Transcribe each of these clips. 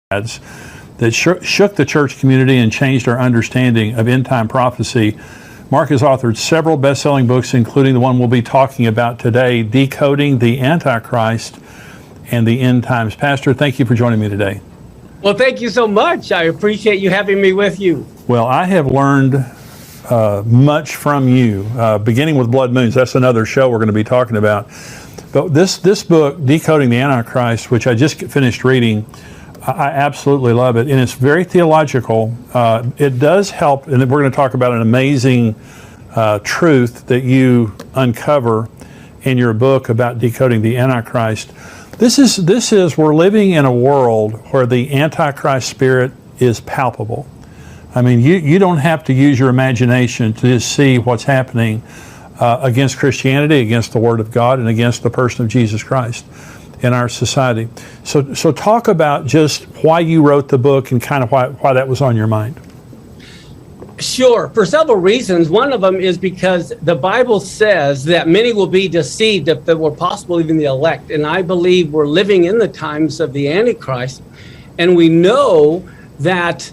that shook the church community and changed our understanding of end-time prophecy. Mark has authored several best-selling books, including the one we'll be talking about today, Decoding the Antichrist and the End Times. Pastor, thank you for joining me today. Well, thank you so much. I appreciate you having me with you. Well, I have learned much from you, beginning with Blood Moons. That's another show we're going to be talking about. But this book, Decoding the Antichrist, which I just finished reading, I absolutely love it, and it's very theological. It does help, and we're going to talk about an amazing truth that you uncover in your book about decoding the Antichrist. This is we're living in a world where the Antichrist spirit is palpable. I mean, you don't have to use your imagination to just see what's happening against Christianity, against the Word of God, and against the person of Jesus Christ in our society. So talk about just why you wrote the book and kind of why that was on your mind. Sure, for several reasons. One of them is because the Bible says that many will be deceived, if it were possible, even the elect. And I believe we're living in the times of the Antichrist, and we know that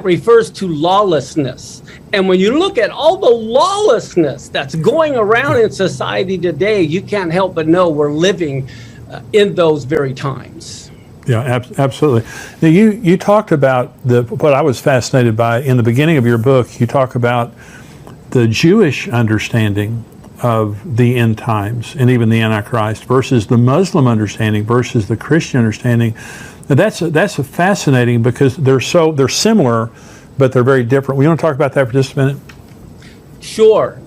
refers to lawlessness. And when you look at all the lawlessness that's going around in society today, you can't help but know we're living in those very times. Yeah, absolutely. Now, you talked about what I was fascinated by in the beginning of your book. You talk about the Jewish understanding of the end times and even the Antichrist versus the Muslim understanding versus the Christian understanding. Now, that's fascinating because they're similar, but they're very different. We want to talk about that for just a minute? Sure.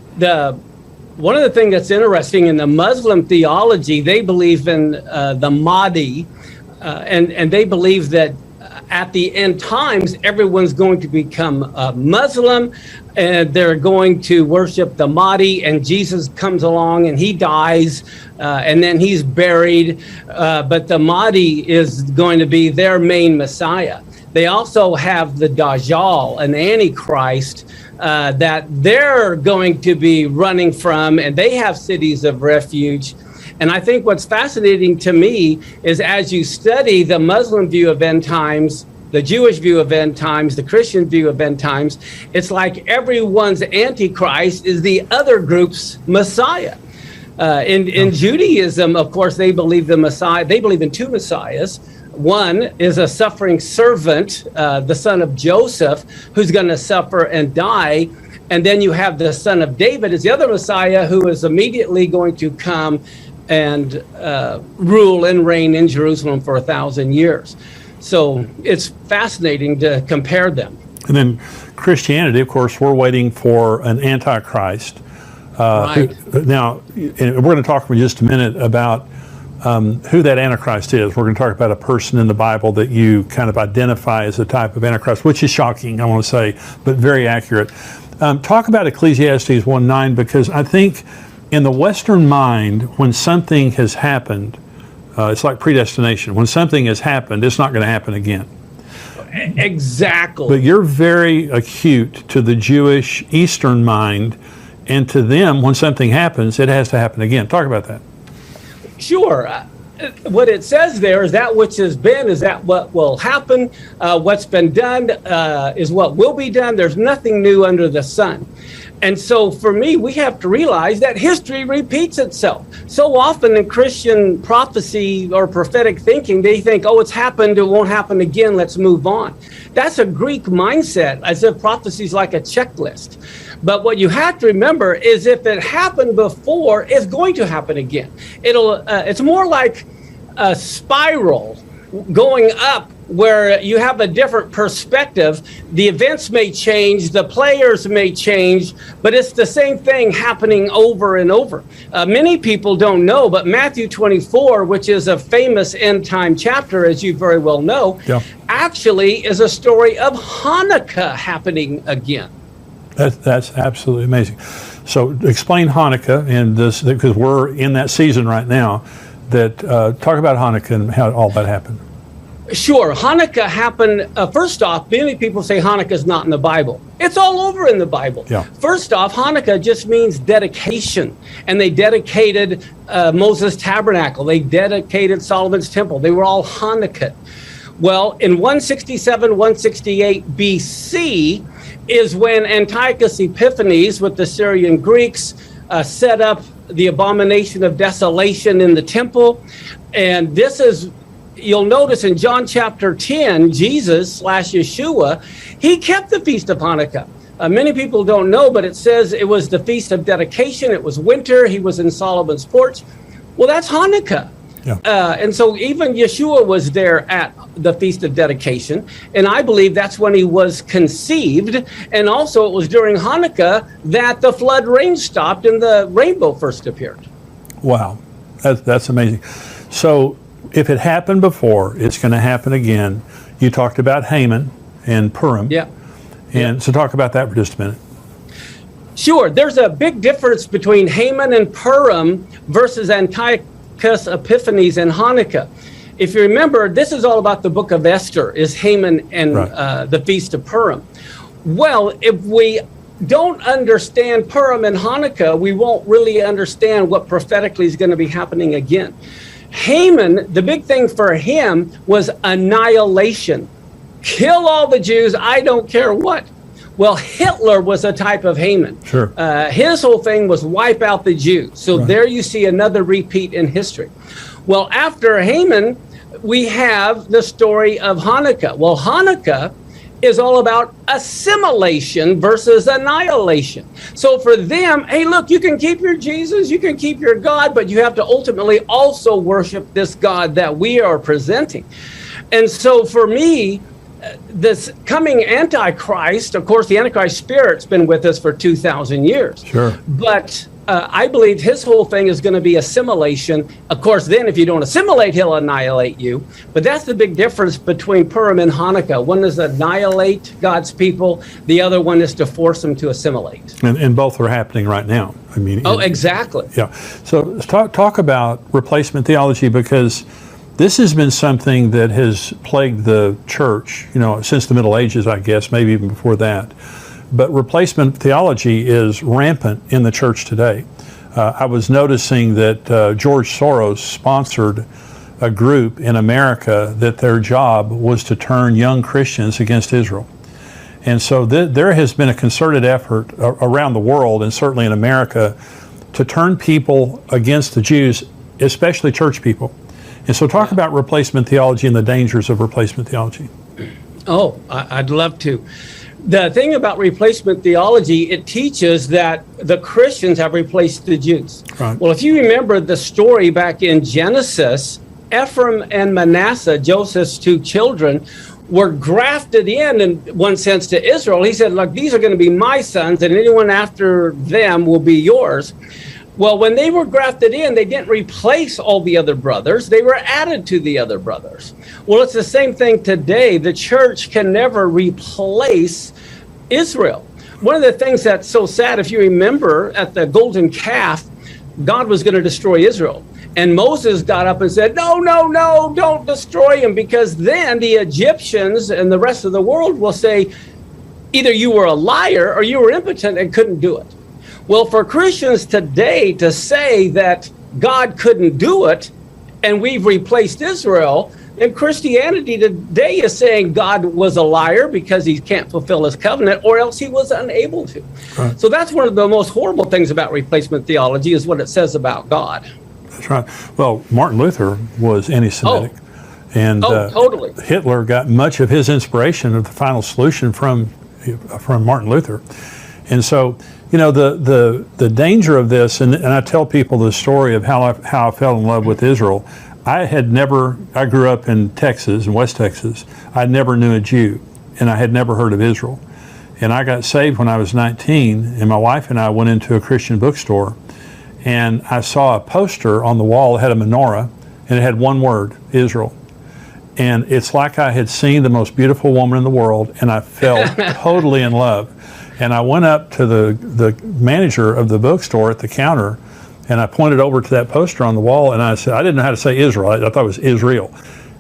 One of the things that's interesting in the Muslim theology, they believe in the Mahdi, and they believe that at the end times, everyone's going to become Muslim, and they're going to worship the Mahdi, and Jesus comes along and he dies, and then he's buried, but the Mahdi is going to be their main Messiah. They also have the Dajjal, an Antichrist, that they're going to be running from, and they have cities of refuge. And I think what's fascinating to me is as you study the Muslim view of end times, the Jewish view of end times, the Christian view of end times, it's like everyone's Antichrist is the other group's Messiah. In Judaism, of course, they believe the Messiah, they believe in two Messiahs. One is a suffering servant, the son of Joseph, who's going to suffer and die. And then you have the son of David as the other Messiah, who is immediately going to come and rule and reign in Jerusalem for 1,000 years. So it's fascinating to compare them. And then Christianity, of course, we're waiting for an Antichrist. Right. Now, we're going to talk for just a minute about who that Antichrist is. We're going to talk about a person in the Bible that you kind of identify as a type of Antichrist, which is shocking, I want to say, but very accurate. Talk about Ecclesiastes 1:9, because I think in the Western mind, when something has happened, it's like predestination. When something has happened, it's not going to happen again. Exactly. But you're very acute to the Jewish Eastern mind, and to them, when something happens, it has to happen again. Talk about that. Sure. What it says there is that which has been is that what will happen. What's been done is what will be done. There's nothing new under the sun. And so for me, we have to realize that history repeats itself. So often in Christian prophecy or prophetic thinking, they think, oh, it's happened, it won't happen again, let's move on. That's a Greek mindset, as if prophecy is like a checklist. But what you have to remember is if it happened before, it's going to happen again. It's more like a spiral going up where you have a different perspective. The events may change, the players may change, but it's the same thing happening over and over. Many people don't know, but Matthew 24, which is a famous end time chapter, as you very well know, actually is a story of Hanukkah happening again. That's absolutely amazing. So explain Hanukkah, and this, because we're in that season right now. Talk about Hanukkah and how all that happened. Sure. Hanukkah happened, first off, many people say Hanukkah is not in the Bible. It's all over in the Bible. Yeah. First off, Hanukkah just means dedication. And they dedicated Moses' tabernacle. They dedicated Solomon's temple. They were all Hanukkah. Well, in 167, 168 BC is when Antiochus Epiphanes with the Syrian Greeks set up the abomination of desolation in the temple. And this is, you'll notice in John chapter 10, Jesus / Yeshua, he kept the Feast of Hanukkah. Many people don't know, but it says it was the Feast of Dedication. It was winter. He was in Solomon's porch. Well, that's Hanukkah. Yeah. And so even Yeshua was there at the Feast of Dedication. And I believe that's when he was conceived. And also it was during Hanukkah that the flood rain stopped and the rainbow first appeared. Wow. That's amazing. So if it happened before, it's going to happen again. You talked about Haman and Purim. Yeah. And so talk about that for just a minute. Sure. There's a big difference between Haman and Purim versus Antiochus Epiphanes and Hanukkah. If you remember, this is all about the book of Esther, is Haman and the Feast of Purim. Well, if we don't understand Purim and Hanukkah, we won't really understand what prophetically is going to be happening again. Haman, the big thing for him was annihilation. Kill all the Jews, I don't care what. Well, Hitler was a type of Haman. Sure. His whole thing was wipe out the Jews. So there you see another repeat in history. Well, after Haman, we have the story of Hanukkah. Well, Hanukkah is all about assimilation versus annihilation. So for them, hey, look, you can keep your Jesus, you can keep your God, but you have to ultimately also worship this God that we are presenting. And so for me, this coming Antichrist, of course, the Antichrist spirit's been with us for 2,000 years. Sure. But I believe his whole thing is going to be assimilation. Of course, then if you don't assimilate, he'll annihilate you. But that's the big difference between Purim and Hanukkah. One is annihilate God's people. The other one is to force them to assimilate. And both are happening right now. I mean. Exactly. Yeah. So let's talk about replacement theology, because this has been something that has plagued the church, since the Middle Ages, I guess, maybe even before that. But replacement theology is rampant in the church today. I was noticing that George Soros sponsored a group in America that their job was to turn young Christians against Israel. And so there has been a concerted effort around the world, and certainly in America, to turn people against the Jews, especially church people. And so talk about replacement theology and the dangers of replacement theology. Oh, I'd love to. The thing about replacement theology, it teaches that the Christians have replaced the Jews. Right. Well, if you remember the story back in Genesis, Ephraim and Manasseh, Joseph's two children, were grafted in one sense, to Israel. He said, look, these are going to be my sons, and anyone after them will be yours. Well, when they were grafted in, they didn't replace all the other brothers. They were added to the other brothers. Well, it's the same thing today. The church can never replace Israel. One of the things that's so sad, if you remember, at the golden calf, God was going to destroy Israel. And Moses got up and said, no, don't destroy him, because then the Egyptians and the rest of the world will say, either you were a liar or you were impotent and couldn't do it. Well, for Christians today to say that God couldn't do it and we've replaced Israel, and Christianity today is saying God was a liar because he can't fulfill his covenant, or else he was unable to. Right. So that's one of the most horrible things about replacement theology, is what it says about God. That's right. Well, Martin Luther was anti-Semitic. And totally. Hitler got much of his inspiration of the final solution from Martin Luther. And so, the danger of this, and I tell people the story of how I fell in love with Israel. I grew up in Texas, in West Texas. I never knew a Jew, and I had never heard of Israel. And I got saved when I was 19, and my wife and I went into a Christian bookstore, and I saw a poster on the wall that had a menorah, and it had one word, Israel. And it's like I had seen the most beautiful woman in the world, and I fell totally in love. And I went up to the manager of the bookstore at the counter, and I pointed over to that poster on the wall, and I said, I didn't know how to say Israel. I thought it was Israel.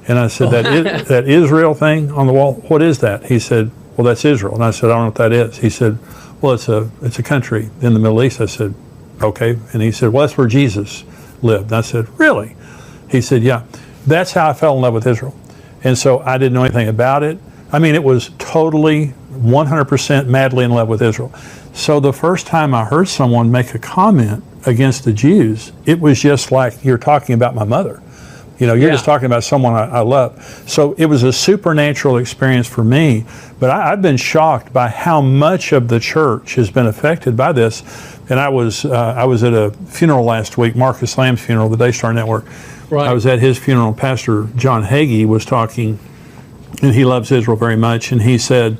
And I said, that Israel thing on the wall, what is that? He said, well, that's Israel. And I said, I don't know what that is. He said, well, it's a country in the Middle East. I said, okay. And he said, well, that's where Jesus lived. And I said, really? He said, yeah. That's how I fell in love with Israel. And so I didn't know anything about it. I mean, it was totally 100% madly in love with Israel. So the first time I heard someone make a comment against the Jews, it was just like you're talking about my mother. You know, you're just talking about someone I love. So it was a supernatural experience for me. But I've been shocked by how much of the church has been affected by this. And I was at a funeral last week, Marcus Lamb's funeral, the Daystar Network. Right. I was at his funeral. Pastor John Hagee was talking, and he loves Israel very much. And he said,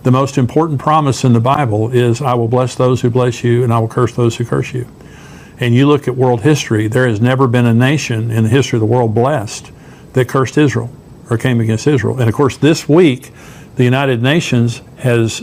the most important promise in the Bible is, I will bless those who bless you, and I will curse those who curse you. And you look at world history, there has never been a nation in the history of the world blessed that cursed Israel or came against Israel. And of course, this week, the United Nations has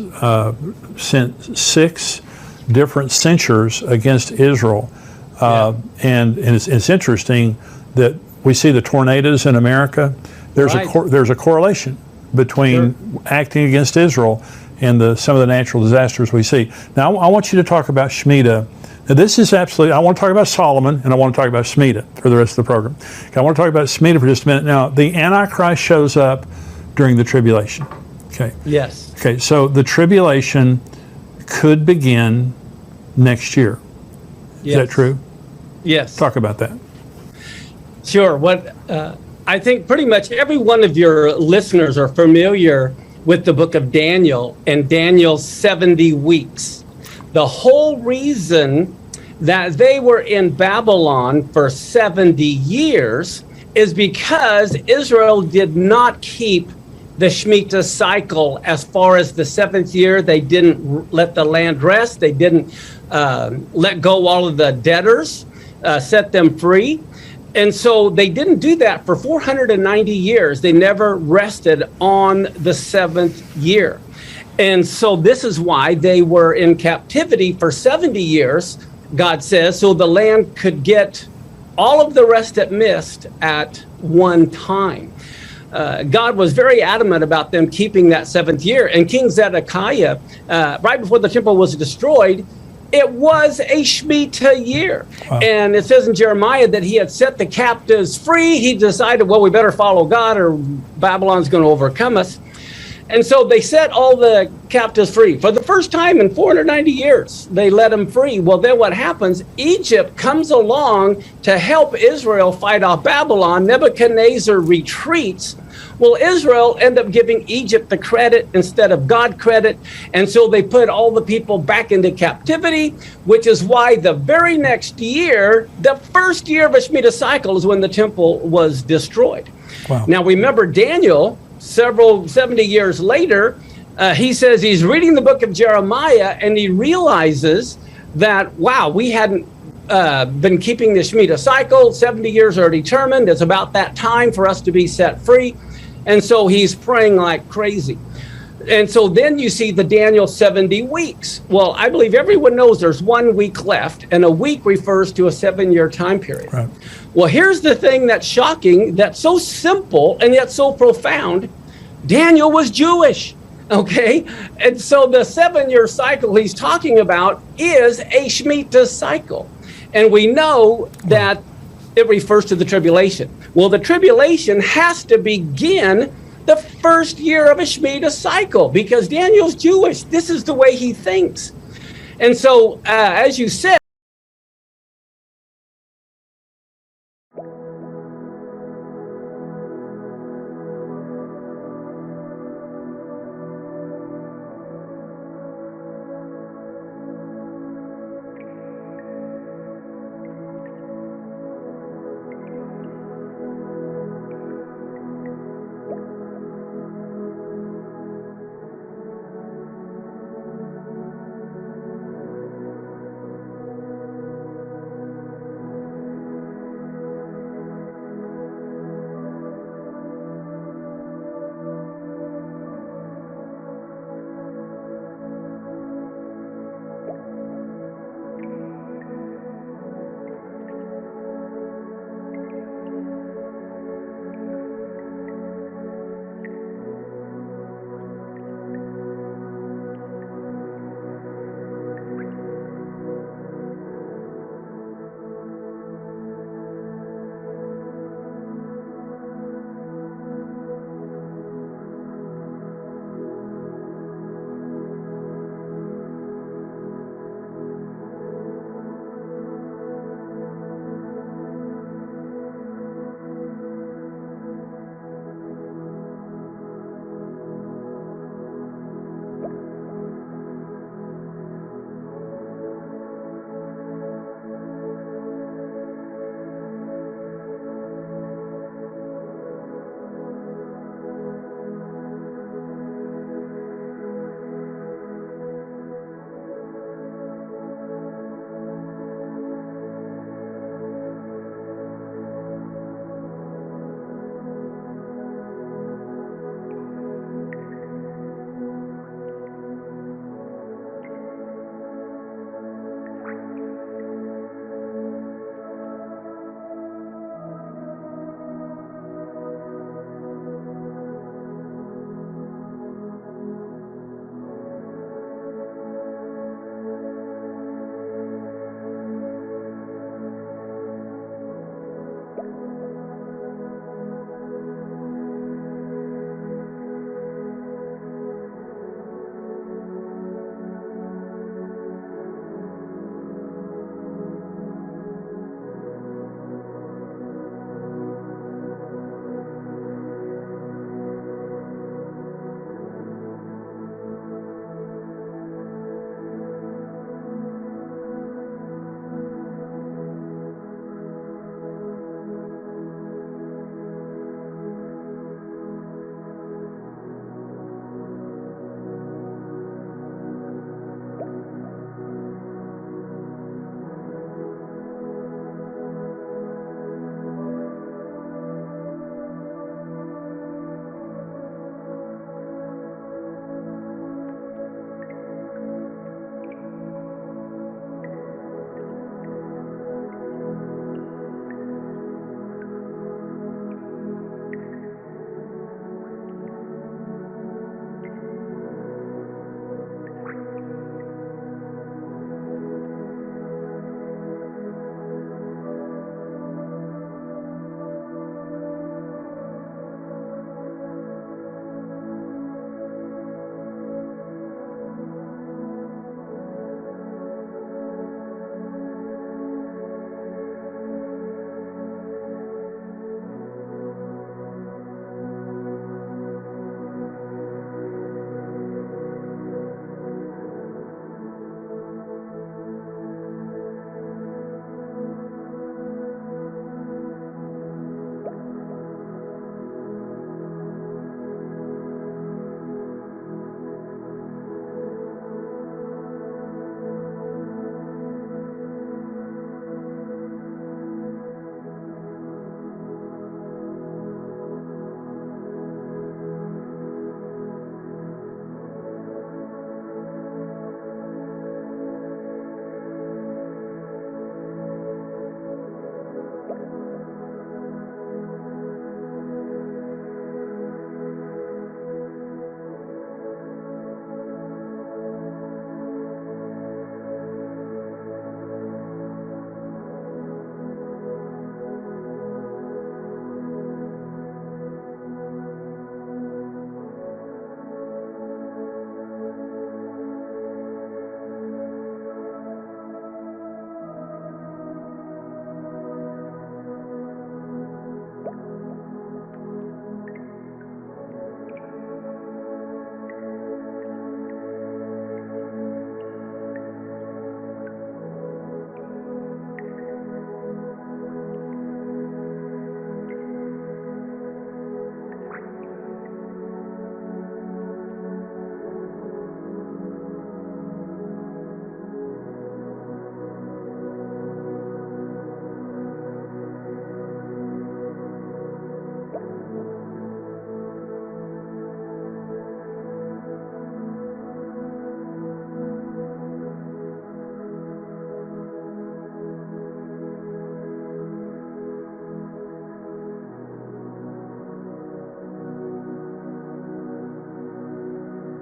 sent 6 different censures against Israel. And it's interesting that we see the tornadoes in America. There's a correlation between acting against Israel and some of the natural disasters we see. Now, I want you to talk about Shemitah. Now, this is absolutely, I want to talk about Solomon, and I want to talk about Shemitah for the rest of the program. Okay, I want to talk about Shemitah for just a minute. Now, the Antichrist shows up during the tribulation. Okay. Yes. Okay, so the tribulation could begin next year. Is that true? Yes. Talk about that. Sure. I think pretty much every one of your listeners are familiar with the book of Daniel and Daniel's 70 weeks. The whole reason that they were in Babylon for 70 years is because Israel did not keep the Shemitah cycle. As far as the 7th year, they didn't let the land rest. They didn't let go all of the debtors, set them free. And so they didn't do that for 490 years. They never rested on the 7th year. And so this is why they were in captivity for 70 years, God says, so the land could get all of the rest it missed at one time. God was very adamant about them keeping that 7th year. And King Zedekiah, right before the temple was destroyed, it was a Shemitah year. Wow. And it says in Jeremiah that he had set the captives free. He decided, well, we better follow God or Babylon's going to overcome us. And so they set all the captives free. For the first time in 490 years, they let them free. Well, then what happens? Egypt comes along to help Israel fight off Babylon. Nebuchadnezzar retreats. Well, Israel ended up giving Egypt the credit instead of God credit. And so they put all the people back into captivity, which is why the very next year, the first year of a Shemitah cycle is when the temple was destroyed. Wow. Now, remember Daniel, 70 years later, he says he's reading the book of Jeremiah and he realizes that, wow, we hadn't been keeping the Shemitah cycle. 70 years are determined. It's about that time for us to be set free. And so he's praying like crazy. And so then you see the Daniel 70 weeks. Well, I believe everyone knows there's 1 week left, and a week refers to a 7-year time period. Right. Well, here's the thing that's shocking, that's so simple and yet so profound. Daniel was Jewish, okay? And so the 7-year cycle he's talking about is a Shemitah cycle. And we know that it refers to the tribulation. Well, the tribulation has to begin the first year of a Shemitah cycle because Daniel's Jewish. This is the way he thinks. And so, as you said,